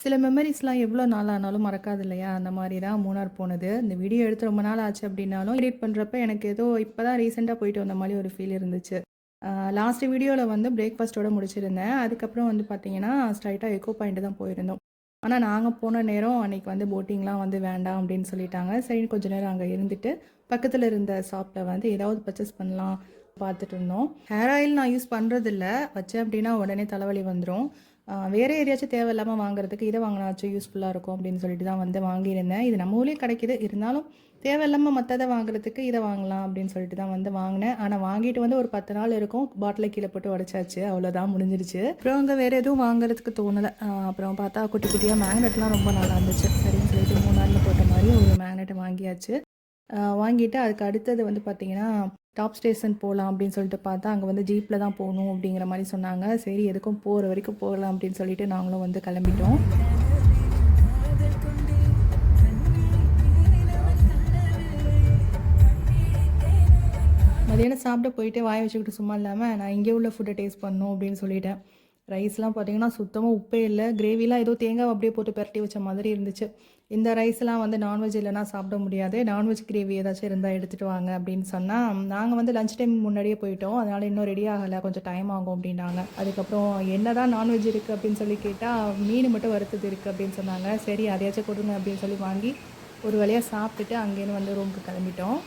சில மெமரீஸ்லாம் எவ்வளோ நாள் ஆனாலும் மறக்காது இல்லையா? அந்த மாரி தான் மூணார் போனது. இந்த வீடியோ எடுத்து ரொம்ப நாள் ஆச்சு அப்டின்னாலும், எடிட் பண்றப்ப எனக்கு ஏதோ இப்ப தான் ரீசென்ட்டா போயிட்டு வந்த மாரி ஒரு ஃபீல் இருந்துச்சு. லாஸ்ட் வீடியோல வந்து பிரேக்ஃபாஸ்ட்டோட முடிச்சிருந்தேன். அதுக்கப்புறம் வந்து பார்த்தீங்கன்னா, ஸ்ட்ரைட்டா எக்கோ பாயிண்ட் தான் போயிருந்தோம். ஆனா நாங்க போன நேரம் அன்னைக்கு வந்து போட்டிங்லாம் வந்து வேண்டாம் அப்டின்னு சொல்லிட்டாங்க. சரின்னு கொஞ்ச நேரம் அங்க இருந்துட்டு, பக்கத்துல இருந்த ஷாப்ல வந்து ஏதாவது பர்ச்சேஸ் பண்ணலாம் பார்த்துட்டு இருந்தோம். ஹேர் ஆயில் நான் யூஸ் பண்றதில்ல. வச்சேன் அப்டின்னா உடனே தலைவலி வந்துரும். வேற எதையாச்சும் தேவையில்லாம வாங்குறதுக்கு இத வாங்குனாச்சும் யூஸ்ஃபுல்லா இருக்கும் அப்படின்னு சொல்லிட்டு தான் வந்து வாங்கியிருந்தேன். இது நம்ம ஊர்லயே கிடைக்குது. இருந்தாலும் தேவையில்லாம மத்தத வாங்குறதுக்கு இத வாங்கலாம் அப்படின்னு சொல்லிட்டு தான் வந்து வாங்குனேன். ஆனா வாங்கிட்டு வந்து ஒரு 10 நாள் இருக்கும். பாட்டில கீழ போட்டு உடைச்சாச்சு. அவ்வளோதான் முடிஞ்சிருச்சு. அப்புறம் அங்க வேற எதுவும் வாங்குறதுக்கு தோணல. அப்புறம் பார்த்தா குட்டி குட்டியா மேக்னெட்லாம் ரொம்ப நல்லா இருந்துச்சு. சரின்னு சொல்லிட்டு மூணார்ல போட்ட மாரி ஒரு மேக்னெட் வாங்கியாச்சு. வாங்கிட்டு அதுக்கு அடுத்தது வந்து பார்த்தீங்கன்னா, டாப் ஸ்டேஷன் போலாம் அப்படின்னு சொல்லிட்டு பார்த்தா, அங்க வந்து ஜீப்ல தான் போணும் அப்படிங்கிற மாரி சொன்னாங்க. சரி எதுக்கும் போற வரைக்கும் போகலாம் அப்படின்னு சொல்லிட்டு நாங்களும் வந்து கிளம்பிட்டோம். மதியானம் சாப்பிட போயிட்டு வாய வச்சுக்கிட்டு சும்மா இல்லாம, நான் இங்கே உள்ள ஃபுட்ட டேஸ்ட் பண்ணணும் அப்படின்னு சொல்லிட்டேன். ரைஸ்லாம் பார்த்தீங்கன்னா, சுத்தமா உப்பே இல்ல. கிரேவிலாம் ஏதோ தேங்காவ அப்படியே போட்டு பெரட்டி வச்ச மாதிரி இருந்துச்சு. இந்த ரைஸ்லாம் வந்து நான்வெஜ் இல்லன்னா சாப்பிட முடியாது. நான்வெஜ் கிரேவி ஏதாச்சும் இருந்தா எடுத்துட்டு வாங்க அப்படின்னு சொன்னா, நாங்க வந்து லஞ்ச் டைம் முன்னாடியே போயிட்டோம். அதனால இன்னும் ரெடி ஆகல. கொஞ்சம் டைம் ஆகும் அப்படின்னாங்க. அதுக்கப்புறம் என்னதான் நான்வெஜ் இருக்கு அப்படின்னு சொல்லி கேட்டா, மீன் மட்டும் வறுத்தது இருக்கு அப்படின்னு சொன்னாங்க. சரி அதையாச்சும் கொடுங்க அப்படின்னு சொல்லி வாங்கி, ஒரு வழியா சாப்பிட்டுட்டு அங்கேருந்து வந்து ரூமுக்கு கிளம்பிட்டோம்.